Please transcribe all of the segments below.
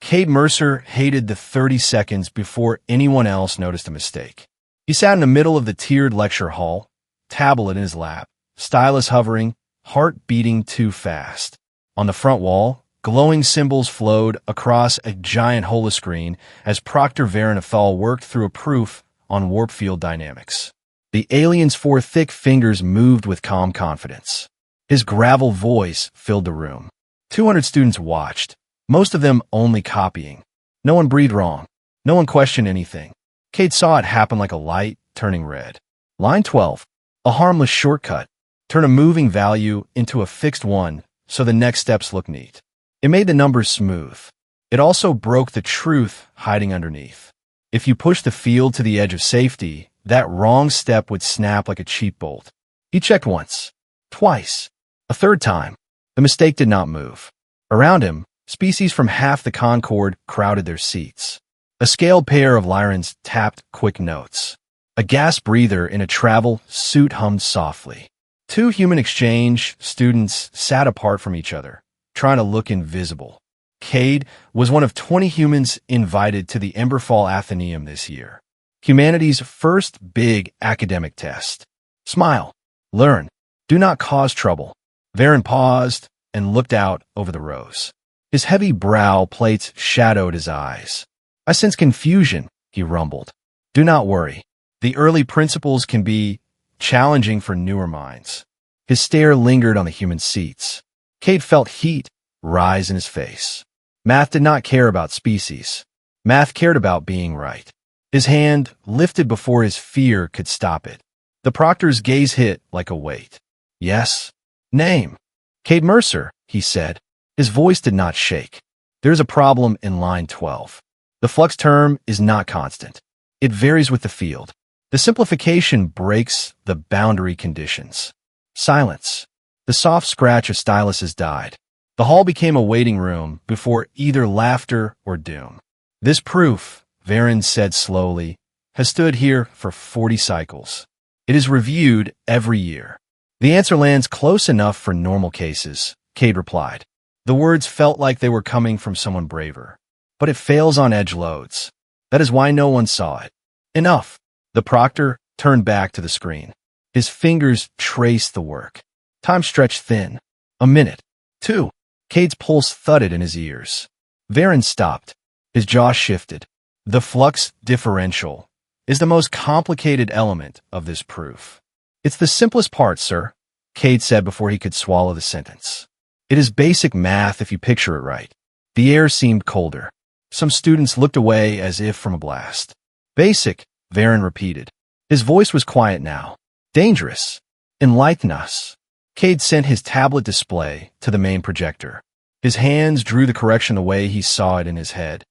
Cade Mercer hated the 30 seconds before anyone else noticed a mistake. He sat in the middle of the tiered lecture hall, tablet in his lap, stylus hovering, heart beating too fast. On the front wall, glowing symbols flowed across a giant holoscreen as Proctor Varanethal worked through a proof on warp field dynamics. The alien's 4 thick fingers moved with calm confidence. His gravel voice filled the room. 200 students watched, most of them only copying. No one breathed wrong. No one questioned anything. Cade saw it happen like a light turning red. Line 12. A harmless shortcut. Turn a moving value into a fixed one so the next steps look neat. It made the numbers smooth. It also broke the truth hiding underneath. If you push the field to the edge of safety, that wrong step would snap like a cheap bolt. He checked once, twice, a third time. The mistake did not move. Around him, species from half the Concord crowded their seats. A scaled pair of Lyrans tapped quick notes. A gas breather in a travel suit hummed softly. 2 human exchange students sat apart from each other, trying to look invisible. Cade was one of 20 humans invited to the Emberfall Athenaeum this year. Humanity's first big academic test. Smile. Learn. Do not cause trouble. Varan paused and looked out over the rows. His heavy brow plates shadowed his eyes. I sense confusion, he rumbled. Do not worry. The early principles can be challenging for newer minds. His stare lingered on the human seats. Cade felt heat rise in his face. Math did not care about species. Math cared about being right. His hand lifted before his fear could stop it. The proctor's gaze hit like a weight. Yes. Name. Cade Mercer, he said. His voice did not shake. There's a problem in line 12. The flux term is not constant. It varies with the field. The simplification breaks the boundary conditions. Silence. The soft scratch of styluses died. The hall became a waiting room before either laughter or doom. This proof, Varan said slowly, has stood here for 40 cycles. It is reviewed every year. The answer lands close enough for normal cases, Cade replied. The words felt like they were coming from someone braver. But it fails on edge loads. That is why no one saw it. Enough. The proctor turned back to the screen. His fingers traced the work. Time stretched thin. A minute. 2. Cade's pulse thudded in his ears. Varan stopped. His jaw shifted. The flux differential is the most complicated element of this proof. It's the simplest part, sir, Cade said before he could swallow the sentence. It is basic math if you picture it right. The air seemed colder. Some students looked away as if from a blast. Basic, Varan repeated. His voice was quiet now. Dangerous. Enlighten us. Cade sent his tablet display to the main projector. His hands drew the correction the way he saw it in his head.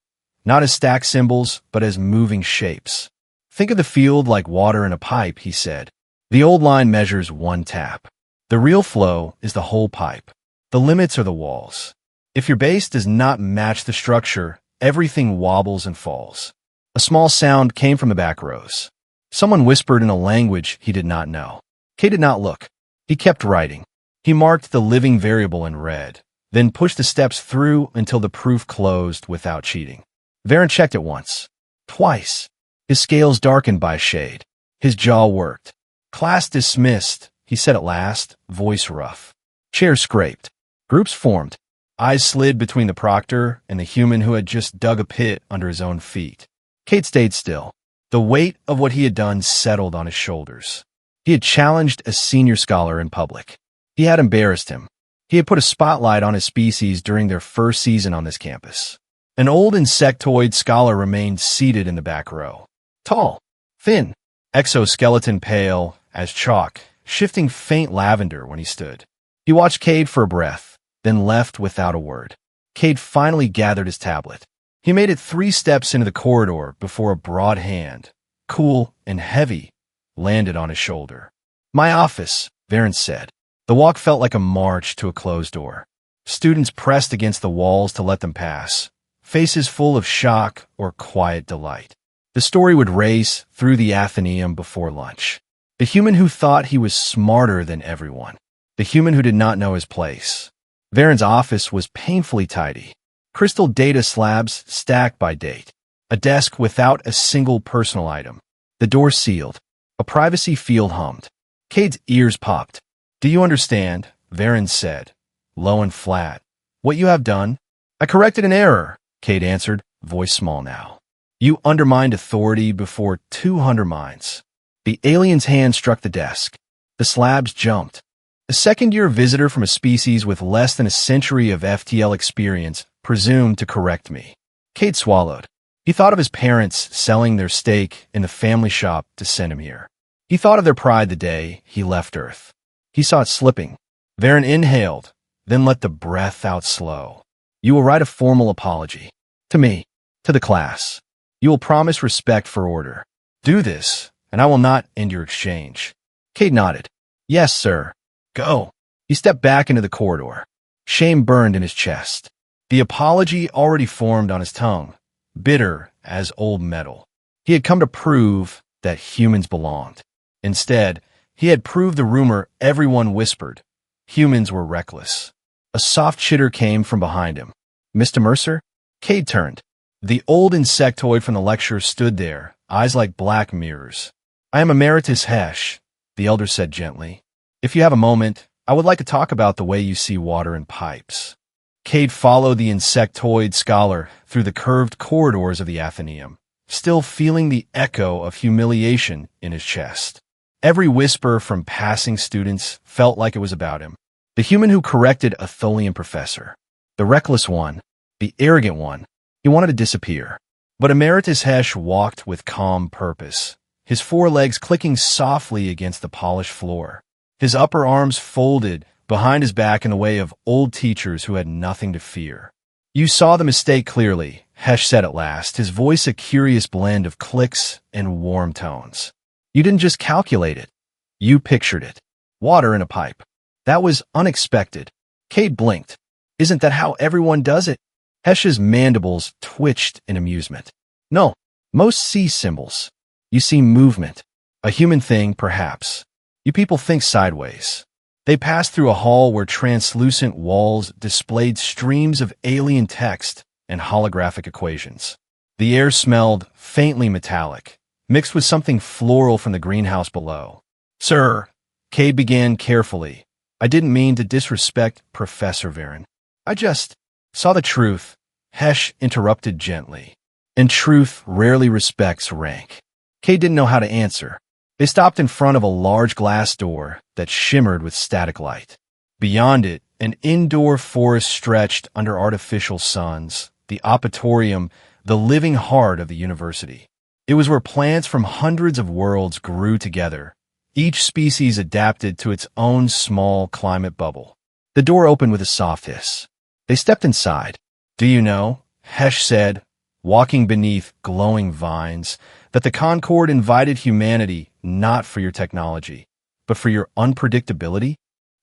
Not as stacked symbols, but as moving shapes. Think of the field like water in a pipe, he said. The old line measures 1 tap. The real flow is the whole pipe. The limits are the walls. If your base does not match the structure, everything wobbles and falls. A small sound came from the back rows. Someone whispered in a language he did not know. Cade did not look. He kept writing. He marked the living variable in red, then pushed the steps through until the proof closed without cheating. Varan checked it once. Twice. His scales darkened by a shade. His jaw worked. Class dismissed, he said at last, voice rough. Chairs scraped. Groups formed. Eyes slid between the proctor and the human who had just dug a pit under his own feet. Cade stayed still. The weight of what he had done settled on his shoulders. He had challenged a senior scholar in public. He had embarrassed him. He had put a spotlight on his species during their first season on this campus. An old insectoid scholar remained seated in the back row. Tall, thin, exoskeleton pale as chalk, shifting faint lavender when he stood. He watched Cade for a breath, then left without a word. Cade finally gathered his tablet. He made it 3 steps into the corridor before a broad hand, cool and heavy, landed on his shoulder. My office, Varan said. The walk felt like a march to a closed door. Students pressed against the walls to let them pass, faces full of shock or quiet delight. The story would race through the Athenaeum before lunch. The human who thought he was smarter than everyone. The human who did not know his place. Varan's office was painfully tidy. Crystal data slabs stacked by date. A desk without a single personal item. The door sealed. A privacy field hummed. Cade's ears popped. "Do you understand?" Varen said, low and flat. "What you have done?" "I corrected an error," Cade answered, voice small now. "You undermined authority before 200 minds." The alien's hand struck the desk. The slabs jumped. A second-year visitor from a species with less than a century of FTL experience presumed to correct me. Cade swallowed. He thought of his parents selling their stake in the family shop to send him here. He thought of their pride the day he left Earth. He saw it slipping. Varen inhaled, then let the breath out slow. "You will write a formal apology. To me. To the class. You will promise respect for order. Do this, and I will not end your exchange." Cade nodded. "Yes, sir." "Go." He stepped back into the corridor. Shame burned in his chest. The apology already formed on his tongue, bitter as old metal. He had come to prove that humans belonged. Instead, he had proved the rumor everyone whispered. Humans were reckless. A soft chitter came from behind him. "Mr. Mercer?" Cade turned. The old insectoid from the lecture stood there, eyes like black mirrors. "I am Emeritus Hesh," the elder said gently. "If you have a moment, I would like to talk about the way you see water in pipes." Cade followed the insectoid scholar through the curved corridors of the Athenaeum, still feeling the echo of humiliation in his chest. Every whisper from passing students felt like it was about him. The human who corrected a Tholian professor. The reckless one. The arrogant one. He wanted to disappear. But Emeritus Hesh walked with calm purpose, his forelegs clicking softly against the polished floor. His upper arms folded behind his back in the way of old teachers who had nothing to fear. "You saw the mistake clearly," Hesh said at last, his voice a curious blend of clicks and warm tones. "You didn't just calculate it. You pictured it. Water in a pipe. That was unexpected." Cade blinked. "Isn't that how everyone does it?" Hesh's mandibles twitched in amusement. "No, most see symbols. You see movement. A human thing, perhaps. You people think sideways." They passed through a hall where translucent walls displayed streams of alien text and holographic equations. The air smelled faintly metallic, mixed with something floral from the greenhouse below. "Sir," Cade began carefully, "I didn't mean to disrespect Professor Varen. I just saw the truth," Hesh interrupted gently. "And truth rarely respects rank." Cade didn't know how to answer. They stopped in front of a large glass door that shimmered with static light. Beyond it, an indoor forest stretched under artificial suns, the Operatorium, the living heart of the university. It was where plants from hundreds of worlds grew together, each species adapted to its own small climate bubble. The door opened with a soft hiss. They stepped inside. "Do you know," Hesh said, walking beneath glowing vines, "that the Concord invited humanity not for your technology, but for your unpredictability?"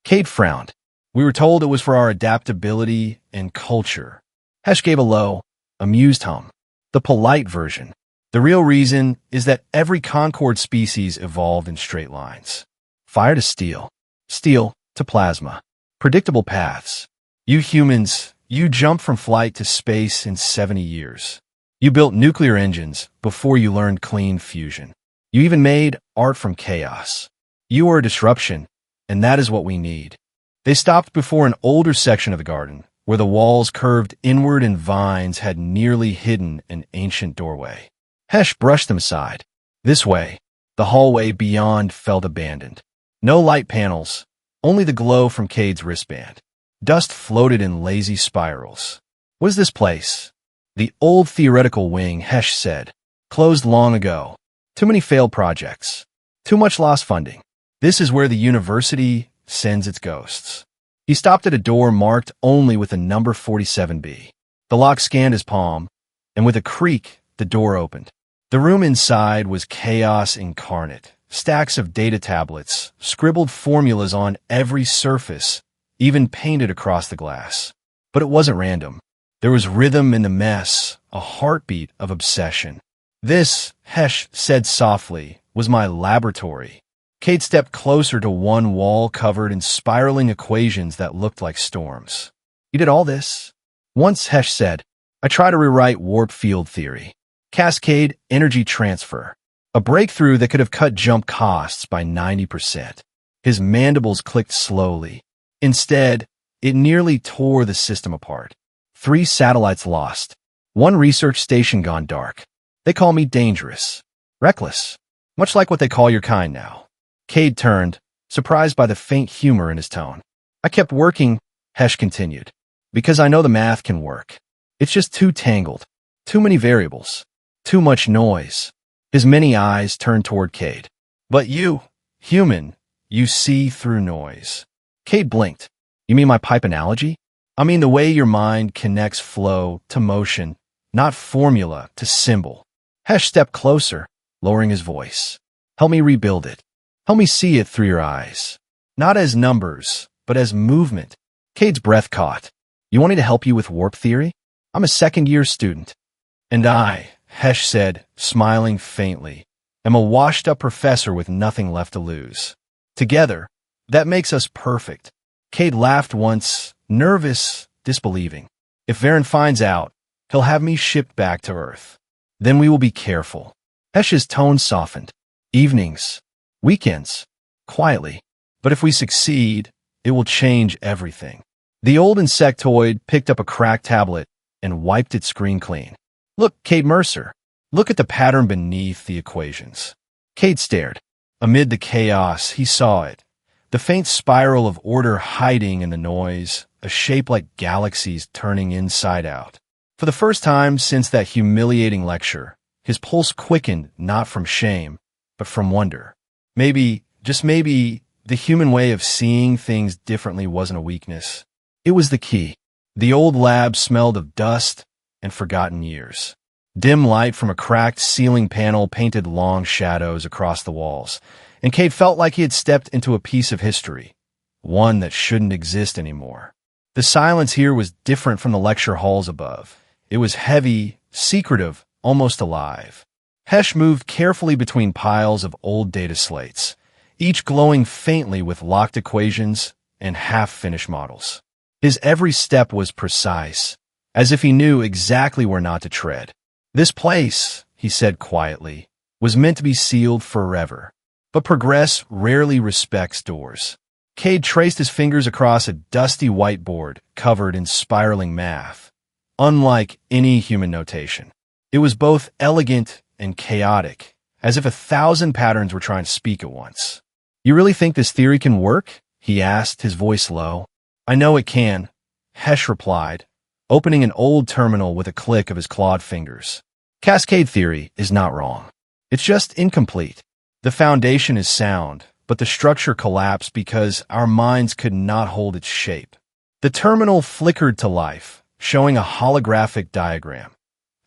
Cade frowned. "We were told it was for our adaptability and culture." Hesh gave a low, amused hum. "The polite version. The real reason is that every Concord species evolved in straight lines. Fire to steel, steel to plasma. Predictable paths. You humans, you jumped from flight to space in 70 years. You built nuclear engines before you learned clean fusion. You even made art from chaos. You are a disruption, and that is what we need." They stopped before an older section of the garden, where the walls curved inward and vines had nearly hidden an ancient doorway. Hesh brushed them aside. "This way." The hallway beyond felt abandoned. No light panels, only the glow from Cade's wristband. Dust floated in lazy spirals. "What is this place?" "The old theoretical wing," Hesh said. "Closed long ago. Too many failed projects. Too much lost funding. This is where the university sends its ghosts." He stopped at a door marked only with the number 47B. The lock scanned his palm, and with a creak, the door opened. The room inside was chaos incarnate. Stacks of data tablets, scribbled formulas on every surface, even painted across the glass. But it wasn't random. There was rhythm in the mess, a heartbeat of obsession. "This," Hesh said softly, "was my laboratory." Cade stepped closer to one wall covered in spiraling equations that looked like storms. "You did all this?" Once, Hesh said, I try to rewrite warp field theory. Cascade energy transfer. A breakthrough that could have cut jump costs by 90%. His mandibles clicked slowly. Instead, it nearly tore the system apart. 3 satellites lost. 1 research station gone dark. They call me dangerous. Reckless. Much like what they call your kind now. Cade turned, surprised by the faint humor in his tone. I kept working, Hesh continued. Because I know the math can work. It's just too tangled. Too many variables. Too much noise. His many eyes turned toward Cade. But you, human, you see through noise. Cade blinked. You mean my pipe analogy? I mean the way your mind connects flow to motion, not formula to symbol. Hesh stepped closer, lowering his voice. Help me rebuild it. Help me see it through your eyes. Not as numbers, but as movement. Cade's breath caught. You want me to help you with warp theory? I'm a second-year student. And I, Hesh said, smiling faintly, am a washed-up professor with nothing left to lose. Together, that makes us perfect. Cade laughed once, nervous, disbelieving. If Varen finds out, he'll have me shipped back to Earth. Then we will be careful. Hesh's tone softened. Evenings, weekends, quietly. But if we succeed, it will change everything. The old insectoid picked up a cracked tablet and wiped its screen clean. Look, Cade Mercer. Look at the pattern beneath the equations. Cade stared. Amid the chaos, he saw it. The faint spiral of order hiding in the noise, a shape like galaxies turning inside out. For the first time since that humiliating lecture, his pulse quickened not from shame, but from wonder. Maybe, just maybe, the human way of seeing things differently wasn't a weakness. It was the key. The old lab smelled of dust and forgotten years. Dim light from a cracked ceiling panel painted long shadows across the walls, and Cade felt like he had stepped into a piece of history, one that shouldn't exist anymore. The silence here was different from the lecture halls above. It was heavy, secretive, almost alive. Hesh moved carefully between piles of old data slates, each glowing faintly with locked equations and half-finished models. His every step was precise, as if he knew exactly where not to tread. This place, he said quietly, was meant to be sealed forever. But progress rarely respects doors. Cade traced his fingers across a dusty whiteboard covered in spiraling math. Unlike any human notation, it was both elegant and chaotic, as if 1,000 patterns were trying to speak at once. You really think this theory can work? He asked, his voice low. I know it can, Hesh replied, opening an old terminal with a click of his clawed fingers. Cascade theory is not wrong. It's just incomplete. The foundation is sound, but the structure collapsed because our minds could not hold its shape. The terminal flickered to life, showing a holographic diagram,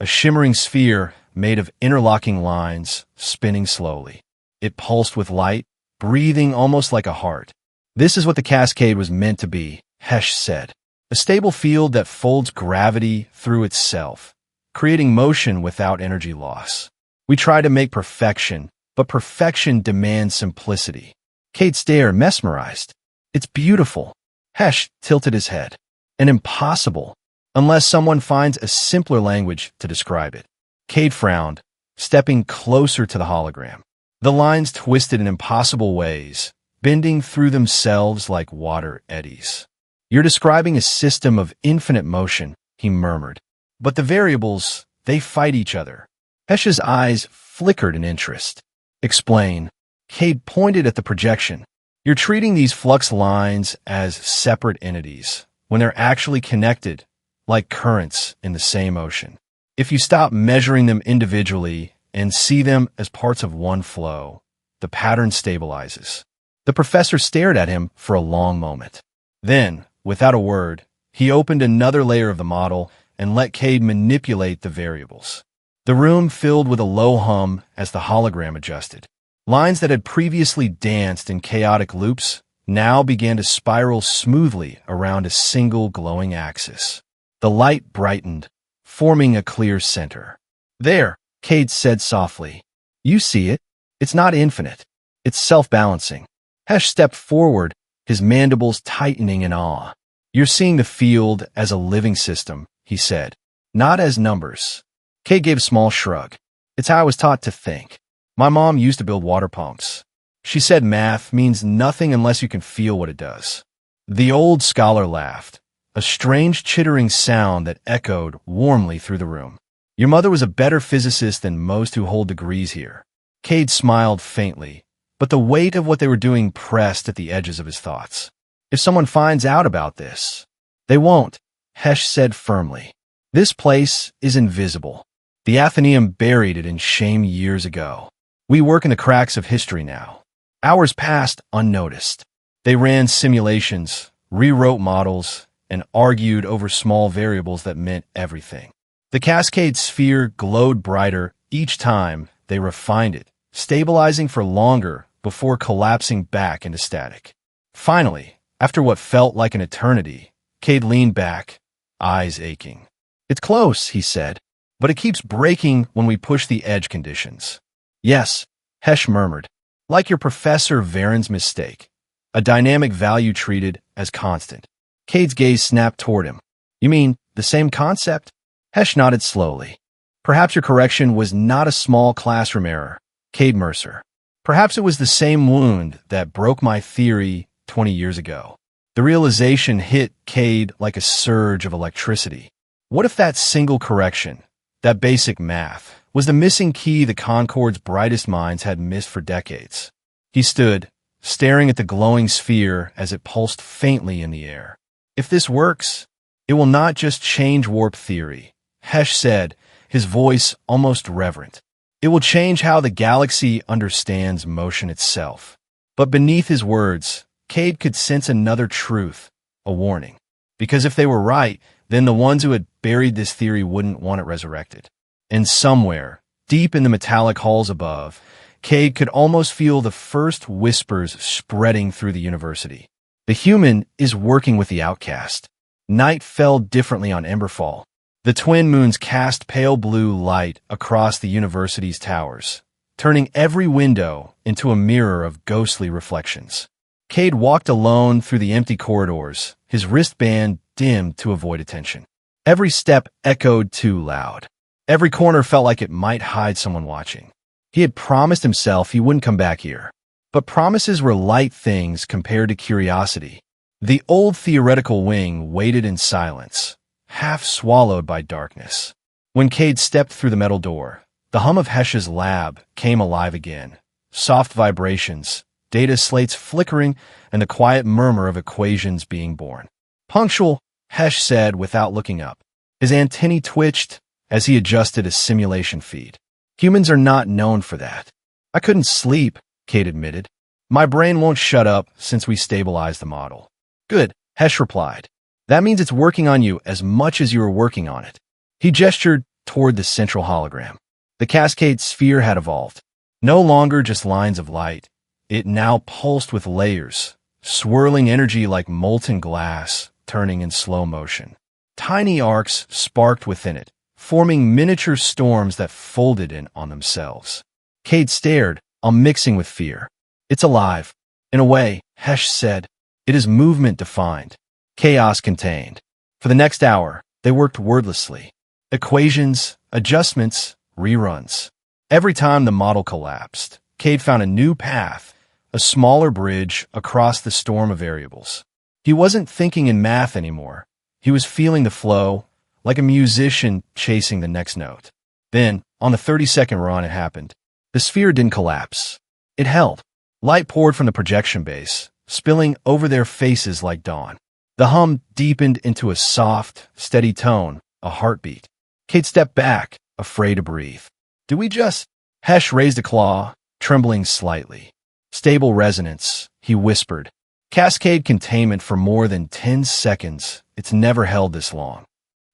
a shimmering sphere made of interlocking lines, spinning slowly. It pulsed with light, breathing almost like a heart. This is what the cascade was meant to be, Hesh said. A stable field that folds gravity through itself, creating motion without energy loss. We try to make perfection, but perfection demands simplicity. Cade stared, mesmerized. It's beautiful. Hesh tilted his head. And impossible, unless someone finds a simpler language to describe it. Cade frowned, stepping closer to the hologram. The lines twisted in impossible ways, bending through themselves like water eddies. You're describing a system of infinite motion, he murmured. But the variables, they fight each other. Hesh's eyes flickered in interest. Explain. Cade pointed at the projection. You're treating these flux lines as separate entities, when they're actually connected, like currents in the same ocean. If you stop measuring them individually and see them as parts of one flow, the pattern stabilizes. The professor stared at him for a long moment. Then, without a word, he opened another layer of the model and let Cade manipulate the variables. The room filled with a low hum as the hologram adjusted. Lines that had previously danced in chaotic loops now began to spiral smoothly around a single glowing axis. The light brightened, forming a clear center. There, Cade said softly. You see it. It's not infinite. It's self-balancing. Hesh stepped forward, his mandibles tightening in awe. You're seeing the field as a living system, he said. Not as numbers. Cade gave a small shrug. It's how I was taught to think. My mom used to build water pumps. She said math means nothing unless you can feel what it does. The old scholar laughed, a strange chittering sound that echoed warmly through the room. Your mother was a better physicist than most who hold degrees here. Cade smiled faintly, but the weight of what they were doing pressed at the edges of his thoughts. If someone finds out about this, they won't, Hesh said firmly. This place is invisible. The Athenaeum buried it in shame years ago. We work in the cracks of history now. Hours passed unnoticed. They ran simulations, rewrote models, and argued over small variables that meant everything. The Cascade sphere glowed brighter each time they refined it, stabilizing for longer before collapsing back into static. Finally, after what felt like an eternity, Cade leaned back, eyes aching. It's close, he said, but it keeps breaking when we push the edge conditions. Yes, Hesh murmured, like your Professor Varen's mistake, a dynamic value treated as constant. Cade's gaze snapped toward him. You mean the same concept? Hesh nodded slowly. Perhaps your correction was not a small classroom error, Cade Mercer. Perhaps it was the same wound that broke my theory 20 years ago. The realization hit Cade like a surge of electricity. What if that single correction, that basic math, was the missing key the Concord's brightest minds had missed for decades? He stood, staring at the glowing sphere as it pulsed faintly in the air. If this works, it will not just change warp theory, Hesh said, his voice almost reverent. It will change how the galaxy understands motion itself. But beneath his words, Cade could sense another truth, a warning. Because if they were right, then the ones who had buried this theory wouldn't want it resurrected. And somewhere, deep in the metallic halls above, Cade could almost feel the first whispers spreading through the university. The human is working with the outcast. Night fell differently on Emberfall. The twin moons cast pale blue light across the university's towers, turning every window into a mirror of ghostly reflections. Cade walked alone through the empty corridors, his wristband dimmed to avoid attention. Every step echoed too loud. Every corner felt like it might hide someone watching. He had promised himself he wouldn't come back here. But promises were light things compared to curiosity. The old theoretical wing waited in silence, half swallowed by darkness. When Cade stepped through the metal door, the hum of Hesh's lab came alive again. Soft vibrations, data slates flickering, and the quiet murmur of equations being born. Punctual, Hesh said without looking up. His antennae twitched as he adjusted a simulation feed. Humans are not known for that. I couldn't sleep, Cade admitted. My brain won't shut up since we stabilized the model. Good, Hesh replied. That means it's working on you as much as you were working on it. He gestured toward the central hologram. The Cascade sphere had evolved. No longer just lines of light. It now pulsed with layers, swirling energy like molten glass, turning in slow motion. Tiny arcs sparked within it, forming miniature storms that folded in on themselves. Cade stared, mixing with fear. It's alive. In a way, Hesh said. It is movement defined, chaos contained. For the next hour, they worked wordlessly. Equations, adjustments, reruns. Every time the model collapsed, Cade found a new path, a smaller bridge across the storm of variables. He wasn't thinking in math anymore. He was feeling the flow, like a musician chasing the next note. Then, on the 32nd run, it happened. The sphere didn't collapse. It held. Light poured from the projection base, spilling over their faces like dawn. The hum deepened into a soft, steady tone, a heartbeat. Cade stepped back, afraid to breathe. Do we just... Hesh raised a claw, trembling slightly. Stable resonance, he whispered. Cascade containment for more than 10 seconds. It's never held this long.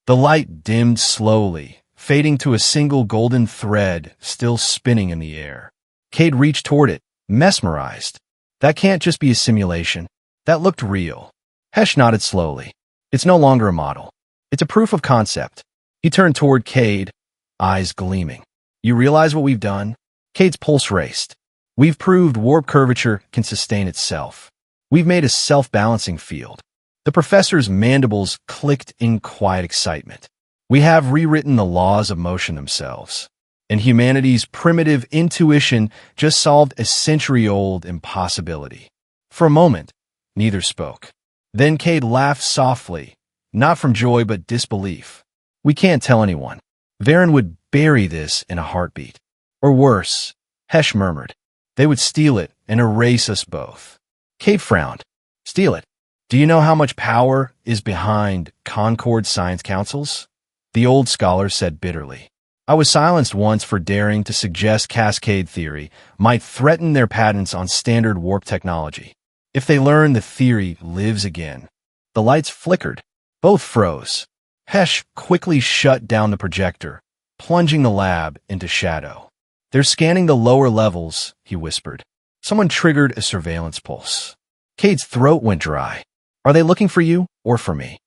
The light dimmed slowly, fading to a single golden thread still spinning in the air. Cade reached toward it, mesmerized. That can't just be a simulation. That looked real. Hesh nodded slowly. It's no longer a model. It's a proof of concept. He turned toward Cade, eyes gleaming. You realize what we've done? Cade's pulse raced. We've proved warp curvature can sustain itself. We've made a self-balancing field. The professor's mandibles clicked in quiet excitement. We have rewritten the laws of motion themselves, and humanity's primitive intuition just solved a century-old impossibility. For a moment, neither spoke. Then Cade laughed softly, not from joy but disbelief. We can't tell anyone. Varen would bury this in a heartbeat. Or worse, Hesh murmured. They would steal it and erase us both. Cade frowned. Steal it? Do you know how much power is behind Concord Science Councils? The old scholar said bitterly. I was silenced once for daring to suggest cascade theory might threaten their patents on standard warp technology. If they learn the theory lives again. The lights flickered. Both froze. Hesh quickly shut down the projector, plunging the lab into shadow. They're scanning the lower levels, he whispered. Someone triggered a surveillance pulse. Cade's throat went dry. Are they looking for you or for me?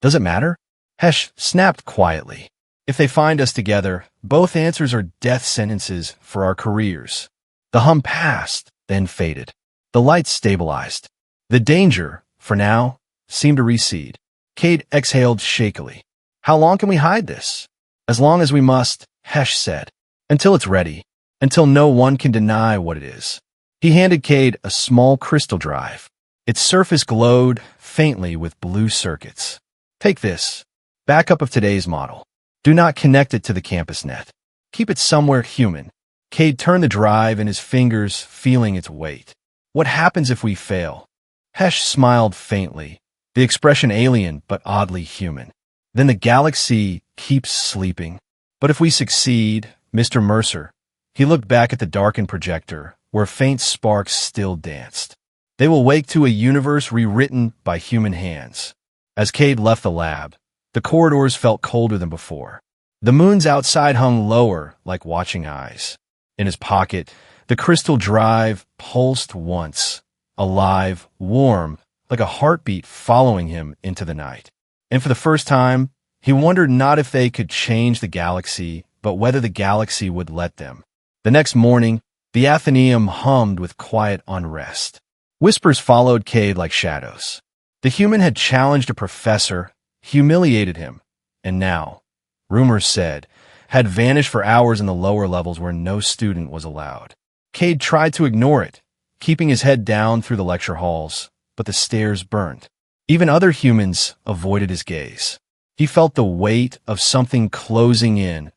Does it matter? Hesh snapped quietly. If they find us together, both answers are death sentences for our careers. The hum passed, then faded. The lights stabilized. The danger, for now, seemed to recede. Cade exhaled shakily. How long can we hide this? As long as we must, Hesh said. Until it's ready. Until no one can deny what it is. He handed Cade a small crystal drive. Its surface glowed faintly with blue circuits. Take this. Backup of today's model. Do not connect it to the campus net. Keep it somewhere human. Cade turned the drive in his fingers, feeling its weight. What happens if we fail? Hesh smiled faintly, the expression alien but oddly human. Then the galaxy keeps sleeping. But if we succeed, Mr. Mercer, he looked back at the darkened projector, where faint sparks still danced. They will wake to a universe rewritten by human hands. As Cade left the lab, the corridors felt colder than before. The moons outside hung lower like watching eyes. In his pocket, the crystal drive pulsed once, alive, warm, like a heartbeat following him into the night. And for the first time, he wondered not if they could change the galaxy, but whether the galaxy would let them. The next morning, the Athenaeum hummed with quiet unrest. Whispers followed Cade like shadows. The human had challenged a professor, humiliated him, and now, rumors said, had vanished for hours in the lower levels where no student was allowed. Cade tried to ignore it, keeping his head down through the lecture halls, but the stairs burned. Even other humans avoided his gaze. He felt the weight of something closing in,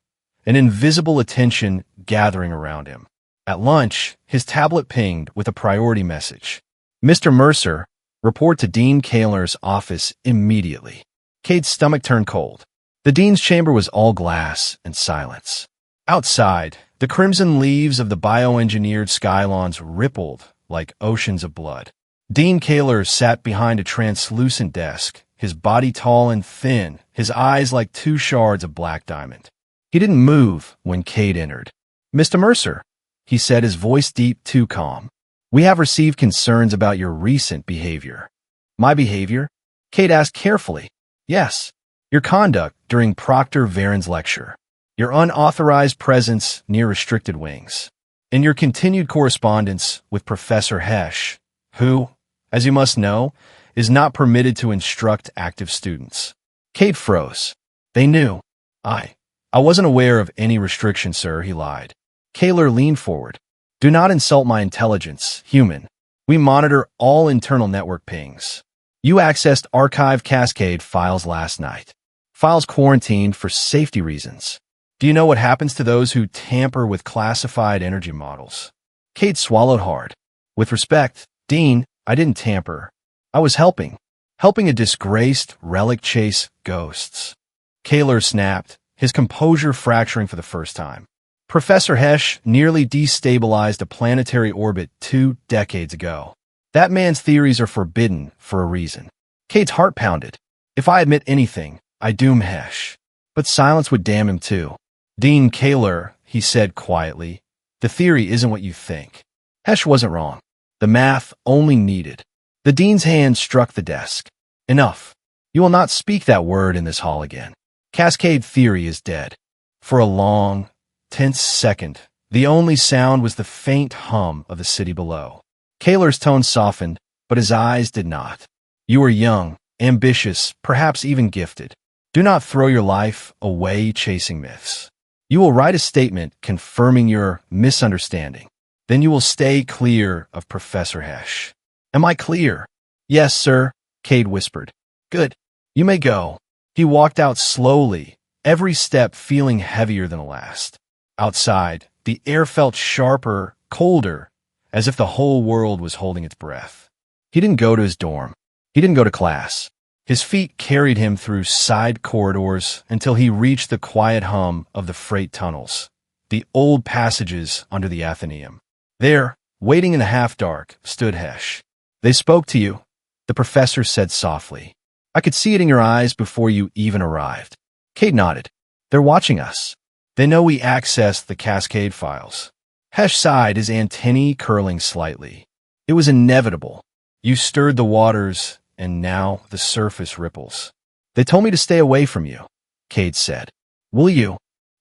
an invisible attention gathering around him. At lunch, his tablet pinged with a priority message. Mr. Mercer, report to Dean Kaler's office immediately. Cade's stomach turned cold. The dean's chamber was all glass and silence. Outside, the crimson leaves of the bioengineered skylawns rippled like oceans of blood. Dean Kaler sat behind a translucent desk, his body tall and thin, his eyes like two shards of black diamond. He didn't move when Cade entered. Mr. Mercer, he said, his voice deep, too calm. We have received concerns about your recent behavior. My behavior? Cade asked carefully. Yes, your conduct during Proctor Varen's lecture, your unauthorized presence near restricted wings, and your continued correspondence with Professor Hesh, who, as you must know, is not permitted to instruct active students. Cade froze. They knew. I wasn't aware of any restriction, sir, he lied. Kaler leaned forward. Do not insult my intelligence, human. We monitor all internal network pings. You accessed archive Cascade files last night. Files quarantined for safety reasons. Do you know what happens to those who tamper with classified energy models? Cade swallowed hard. With respect, Dean, I didn't tamper. I was helping a disgraced relic chase ghosts. Kaler snapped, his composure fracturing for the first time. Professor Hesh nearly destabilized a planetary orbit 2 decades ago. That man's theories are forbidden for a reason. Cade's heart pounded. If I admit anything, I doom Hesh. But silence would damn him too. Dean Kaler, he said quietly, the theory isn't what you think. Hesh wasn't wrong. The math only needed. The dean's hand struck the desk. Enough. You will not speak that word in this hall again. Cascade theory is dead. For a long, tense second, the only sound was the faint hum of the city below. Kaler's tone softened, but his eyes did not. You are young, ambitious, perhaps even gifted. Do not throw your life away chasing myths. You will write a statement confirming your misunderstanding. Then you will stay clear of Professor Hesh. Am I clear? Yes, sir, Cade whispered. Good. You may go. He walked out slowly, every step feeling heavier than the last. Outside, the air felt sharper, colder, as if the whole world was holding its breath. He didn't go to his dorm. He didn't go to class. His feet carried him through side corridors until he reached the quiet hum of the freight tunnels, the old passages under the Athenaeum. There, waiting in the half-dark, stood Hesh. They spoke to you, the professor said softly. I could see it in your eyes before you even arrived. Cade nodded. They're watching us. They know we accessed the Cascade files. Hesh sighed, his antennae curling slightly. It was inevitable. You stirred the waters, and now the surface ripples. They told me to stay away from you, Cade said. Will you?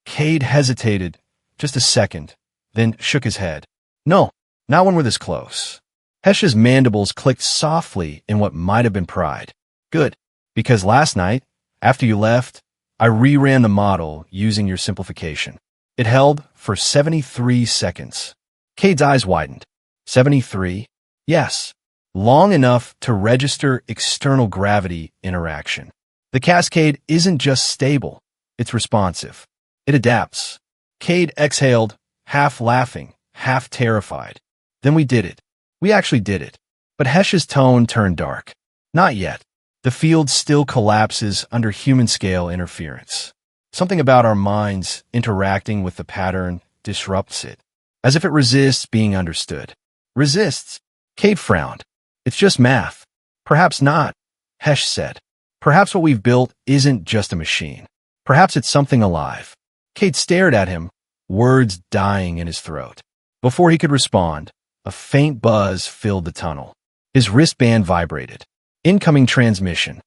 Cade hesitated just a second, then shook his head. No, not when we're this close. Hesh's mandibles clicked softly in what might have been pride. Good, because last night, after you left, I reran the model using your simplification. It held for 73 seconds. Cade's eyes widened. 73? Yes. Long enough to register external gravity interaction. The cascade isn't just stable, it's responsive. It adapts. Cade exhaled, half laughing, half terrified. Then we did it. We actually did it. But Hesh's tone turned dark. Not yet. The field still collapses under human-scale interference. Something about our minds interacting with the pattern disrupts it, as if it resists being understood. Resists? Cade frowned. It's just math. Perhaps not, Hesh said. Perhaps what we've built isn't just a machine. Perhaps it's something alive. Cade stared at him, words dying in his throat. Before he could respond, a faint buzz filled the tunnel. His wristband vibrated. Incoming transmission.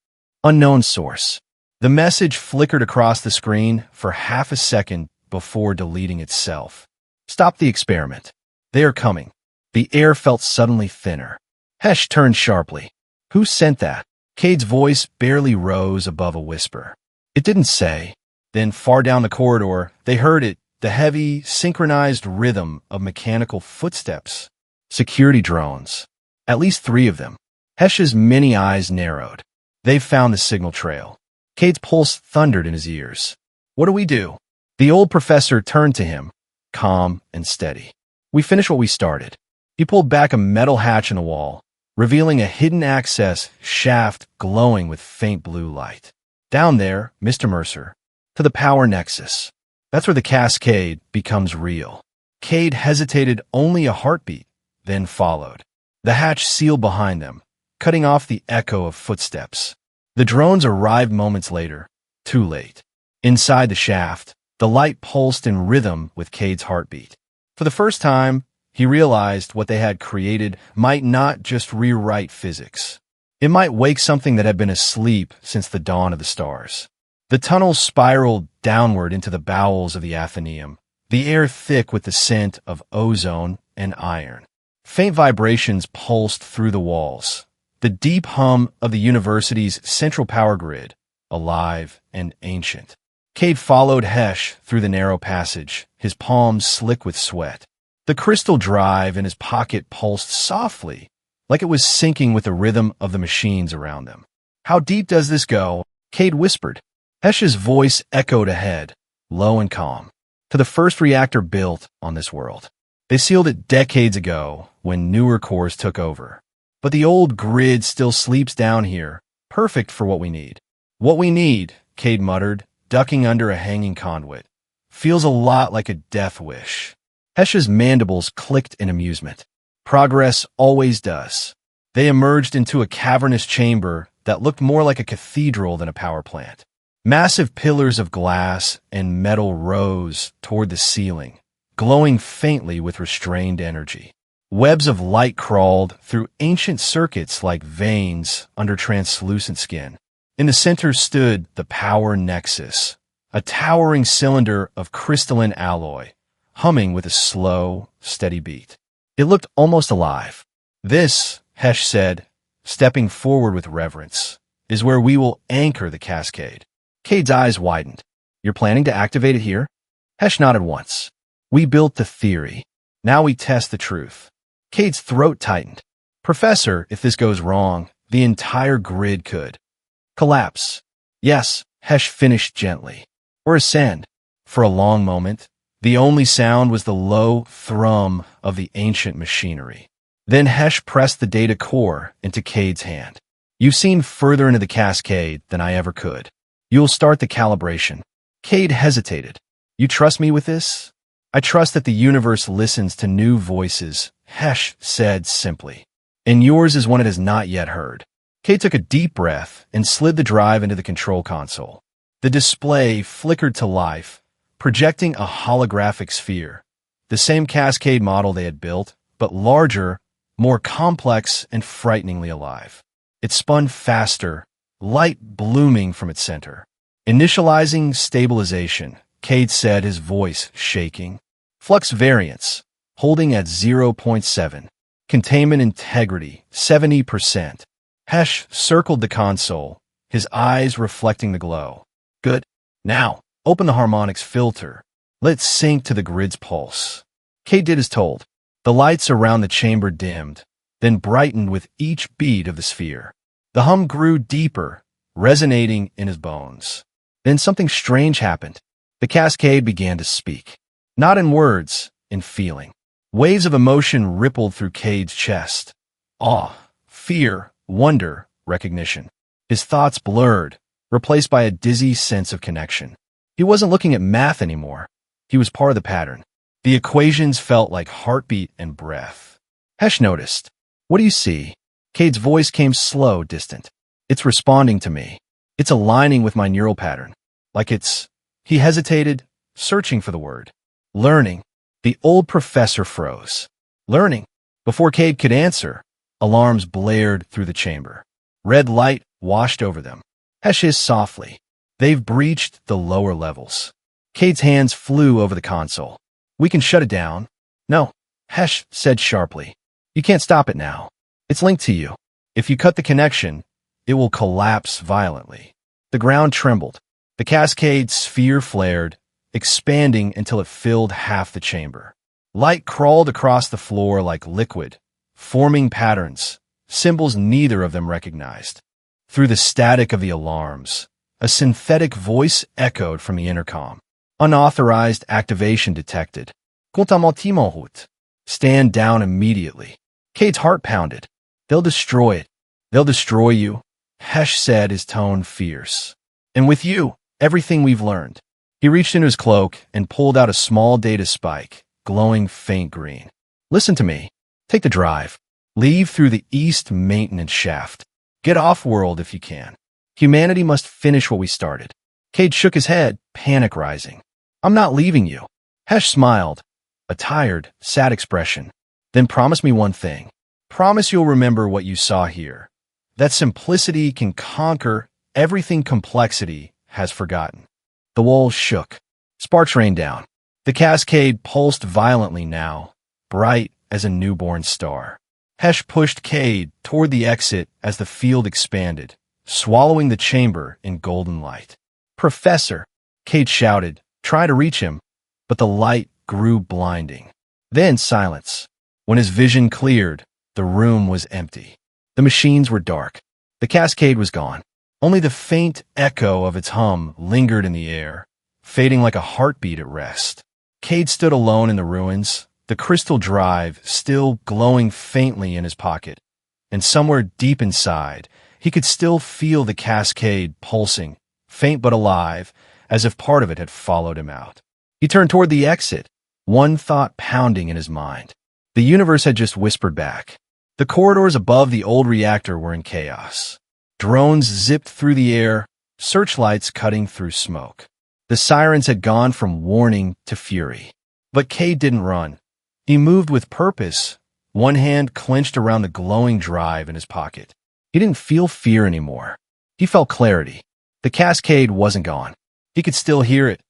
Unknown source. The message flickered across the screen for half a second before deleting itself. Stop the experiment. They are coming. The air felt suddenly thinner. Hesh turned sharply. Who sent that? Cade's voice barely rose above a whisper. It didn't say. Then far down the corridor, they heard it, the heavy, synchronized rhythm of mechanical footsteps. Security drones. At least 3 of them. Hesh's many eyes narrowed. They've found the signal trail. Cade's pulse thundered in his ears. What do we do? The old professor turned to him, calm and steady. We finish what we started. He pulled back a metal hatch in the wall, revealing a hidden access shaft glowing with faint blue light. Down there, Mr. Mercer, to the power nexus. That's where the cascade becomes real. Cade hesitated only a heartbeat, then followed. The hatch sealed behind them, cutting off the echo of footsteps. The drones arrived moments later, too late. Inside the shaft, the light pulsed in rhythm with Cade's heartbeat. For the first time, he realized what they had created might not just rewrite physics. It might wake something that had been asleep since the dawn of the stars. The tunnel spiraled downward into the bowels of the Athenaeum, the air thick with the scent of ozone and iron. Faint vibrations pulsed through the walls. The deep hum of the university's central power grid, alive and ancient. Cade followed Hesh through the narrow passage, his palms slick with sweat. The crystal drive in his pocket pulsed softly, like it was syncing with the rhythm of the machines around them. How deep does this go? Cade whispered. Hesh's voice echoed ahead, low and calm. To the first reactor built on this world. They sealed it decades ago when newer cores took over. But the old grid still sleeps down here, perfect for what we need. What we need, Cade muttered, ducking under a hanging conduit. Feels a lot like a death wish. Hesh's mandibles clicked in amusement. Progress always does. They emerged into a cavernous chamber that looked more like a cathedral than a power plant. Massive pillars of glass and metal rose toward the ceiling, glowing faintly with restrained energy. Webs of light crawled through ancient circuits like veins under translucent skin. In the center stood the power nexus, a towering cylinder of crystalline alloy, humming with a slow, steady beat. It looked almost alive. This, Hesh said, stepping forward with reverence, is where we will anchor the cascade. Cade's eyes widened. You're planning to activate it here? Hesh nodded once. We built the theory. Now we test the truth. Cade's throat tightened. Professor, if this goes wrong, the entire grid could collapse. Yes, Hesh finished gently. Or ascend. For a long moment, the only sound was the low thrum of the ancient machinery. Then Hesh pressed the data core into Cade's hand. You've seen further into the cascade than I ever could. You'll start the calibration. Cade hesitated. You trust me with this? I trust that the universe listens to new voices, Hesh said simply. And yours is one it has not yet heard. Cade took a deep breath and slid the drive into the control console. The display flickered to life, projecting a holographic sphere. The same cascade model they had built, but larger, more complex, and frighteningly alive. It spun faster, light blooming from its center. Initializing stabilization, Cade said, his voice shaking. Flux variance, holding at 0.7. Containment integrity, 70%. Hesh circled the console, his eyes reflecting the glow. Good. Now, open the harmonics filter. Let's sync to the grid's pulse. Cade did as told. The lights around the chamber dimmed, then brightened with each beat of the sphere. The hum grew deeper, resonating in his bones. Then something strange happened. The cascade began to speak. Not in words, in feeling. Waves of emotion rippled through Cade's chest. Awe, fear, wonder, recognition. His thoughts blurred, replaced by a dizzy sense of connection. He wasn't looking at math anymore. He was part of the pattern. The equations felt like heartbeat and breath. Hesh noticed. What do you see? Cade's voice came slow, distant. It's responding to me. It's aligning with my neural pattern. Like it's... He hesitated, searching for the word. Learning. The old professor froze. Learning. Before Cade could answer, alarms blared through the chamber. Red light washed over them. Hesh hissed softly. They've breached the lower levels. Cade's hands flew over the console. We can shut it down. No, Hesh said sharply. You can't stop it now. It's linked to you. If you cut the connection, it will collapse violently. The ground trembled. The cascade sphere flared, expanding until it filled half the chamber. Light crawled across the floor like liquid, forming patterns, symbols neither of them recognized. Through the static of the alarms, a synthetic voice echoed from the intercom. Unauthorized activation detected. Stand down immediately. Cade's heart pounded. They'll destroy it. They'll destroy you, Hesh said, his tone fierce. And with you, everything we've learned. He reached into his cloak and pulled out a small data spike, glowing faint green. Listen to me. Take the drive. Leave through the east maintenance shaft. Get off-world if you can. Humanity must finish what we started. Cade shook his head, panic rising. I'm not leaving you. Hesh smiled, a tired, sad expression. Then promise me one thing. Promise you'll remember what you saw here. That simplicity can conquer everything complexity has forgotten. The walls shook. Sparks rained down. The cascade pulsed violently now, bright as a newborn star. Hesh pushed Cade toward the exit as the field expanded, swallowing the chamber in golden light. Professor, Cade shouted, trying to reach him, but the light grew blinding. Then silence. When his vision cleared, the room was empty. The machines were dark. The cascade was gone. Only the faint echo of its hum lingered in the air, fading like a heartbeat at rest. Cade stood alone in the ruins, the crystal drive still glowing faintly in his pocket. And somewhere deep inside, he could still feel the cascade pulsing, faint but alive, as if part of it had followed him out. He turned toward the exit, one thought pounding in his mind. The universe had just whispered back. The corridors above the old reactor were in chaos. Drones zipped through the air, searchlights cutting through smoke. The sirens had gone from warning to fury. But Cade didn't run. He moved with purpose, one hand clenched around the glowing drive in his pocket. He didn't feel fear anymore. He felt clarity. The cascade wasn't gone. He could still hear it.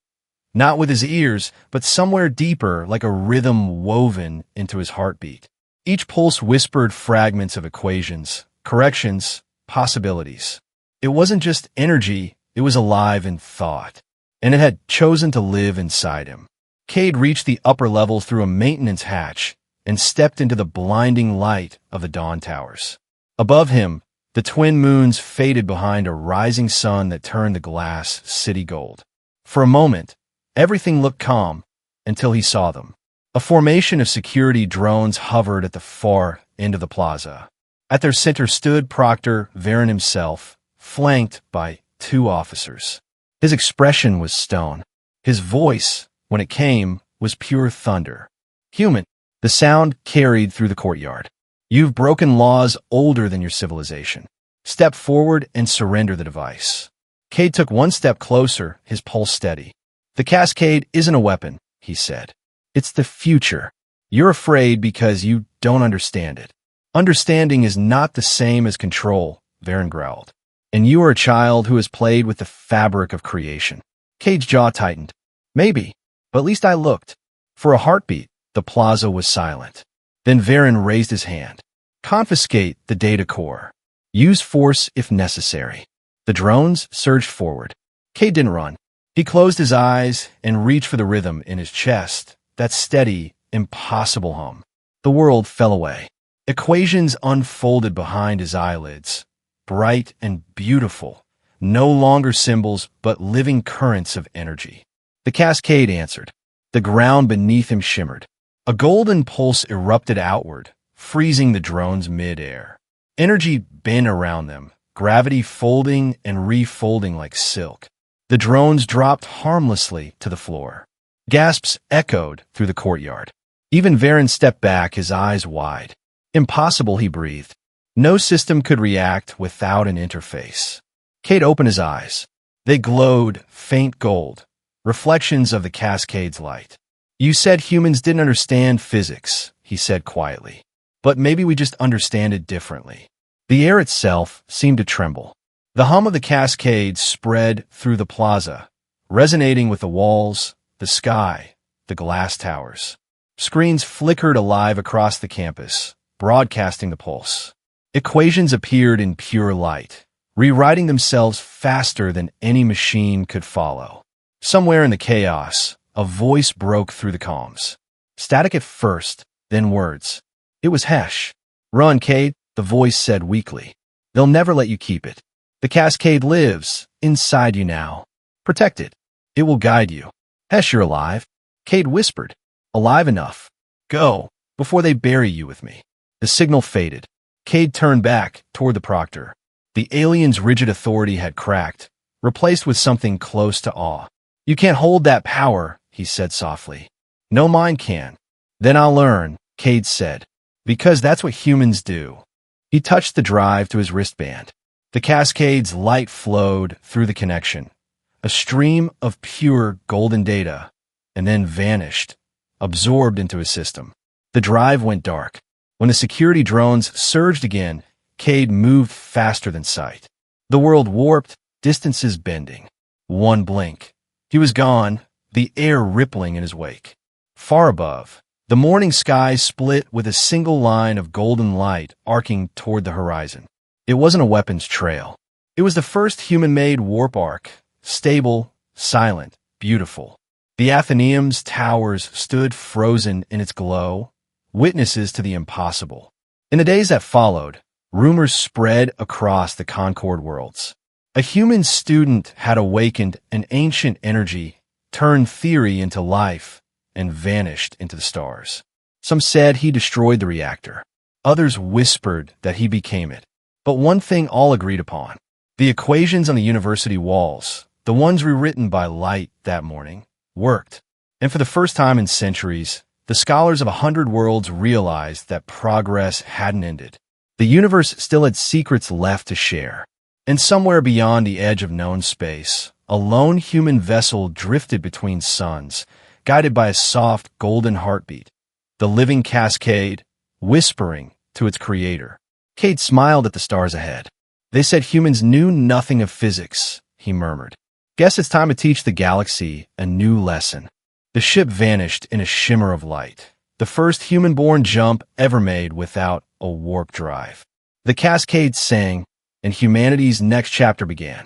Not with his ears, but somewhere deeper, like a rhythm woven into his heartbeat. Each pulse whispered fragments of equations, corrections, possibilities. It wasn't just energy, It was alive in thought, and it had chosen to live inside him. Cade reached the upper levels through a maintenance hatch and stepped into the blinding light of the dawn towers. Above him, the twin moons faded behind a rising sun that turned the glass city gold. For a moment, everything looked calm until he saw them. A formation of security drones hovered at the far end of the plaza. At their center stood Proctor Varen himself, flanked by 2 officers. His expression was stone. His voice, when it came, was pure thunder. "Human," the sound carried through the courtyard. "You've broken laws older than your civilization. Step forward and surrender the device." Cade took 1 step closer, his pulse steady. "The Cascade isn't a weapon," he said. "It's the future. You're afraid because you don't understand it." "Understanding is not the same as control," Varen growled. "And you are a child who has played with the fabric of creation." Cade's jaw tightened. "Maybe, but at least I looked." For a heartbeat, the plaza was silent. Then Varen raised his hand. "Confiscate the data core. Use force if necessary." The drones surged forward. Cade didn't run. He closed his eyes and reached for the rhythm in his chest, that steady, impossible hum. The world fell away. Equations unfolded behind his eyelids, bright and beautiful, no longer symbols but living currents of energy. The cascade answered. The ground beneath him shimmered. A golden pulse erupted outward, freezing the drones mid-air. Energy bent around them, gravity folding and refolding like silk. The drones dropped harmlessly to the floor. Gasps echoed through the courtyard. Even Varen stepped back, his eyes wide. "Impossible," he breathed. No system could react without an interface. Cade opened his eyes. They glowed faint gold, reflections of the cascade's light. "You said humans didn't understand physics," he said quietly. "But maybe we just understand it differently." The air itself seemed to tremble. The hum of the cascade spread through the plaza, resonating with the walls, the sky, the glass towers. Screens flickered alive across the campus, broadcasting the pulse. Equations appeared in pure light, rewriting themselves faster than any machine could follow. Somewhere in the chaos, a voice broke through the comms. Static at first, then words. It was Hesh. "Run, Cade," the voice said weakly. "They'll never let you keep it. The cascade lives inside you now. Protect it. It will guide you." "Hesh, you're alive," Cade whispered. "Alive enough. Go, before they bury you with me." The signal faded. Cade turned back toward the proctor. The alien's rigid authority had cracked, replaced with something close to awe. "You can't hold that power," he said softly. "No mind can." "Then I'll learn," Cade said, "because that's what humans do." He touched the drive to his wristband. The cascade's light flowed through the connection, a stream of pure golden data, and then vanished, absorbed into his system. The drive went dark. When the security drones surged again, Cade moved faster than sight. The world warped, distances bending. One blink. He was gone, the air rippling in his wake. Far above, the morning sky split with a single line of golden light arcing toward the horizon. It wasn't a weapons trail. It was the first human-made warp arc, stable, silent, beautiful. The Athenaeum's towers stood frozen in its glow, witnesses to the impossible. In the days that followed, rumors spread across the Concord worlds. A human student had awakened an ancient energy, turned theory into life, and vanished into the stars. Some said he destroyed the reactor. Others whispered that he became it. But one thing all agreed upon. The equations on the university walls, the ones rewritten by light that morning, worked. And for the first time in centuries, the scholars of 100 worlds realized that progress hadn't ended. The universe still had secrets left to share. And somewhere beyond the edge of known space, a lone human vessel drifted between suns, guided by a soft golden heartbeat, the living cascade, whispering to its creator. Cade smiled at the stars ahead. "They said humans knew nothing of physics," he murmured. "Guess it's time to teach the galaxy a new lesson." The ship vanished in a shimmer of light, the first human-born jump ever made without a warp drive. The cascade sang, and humanity's next chapter began.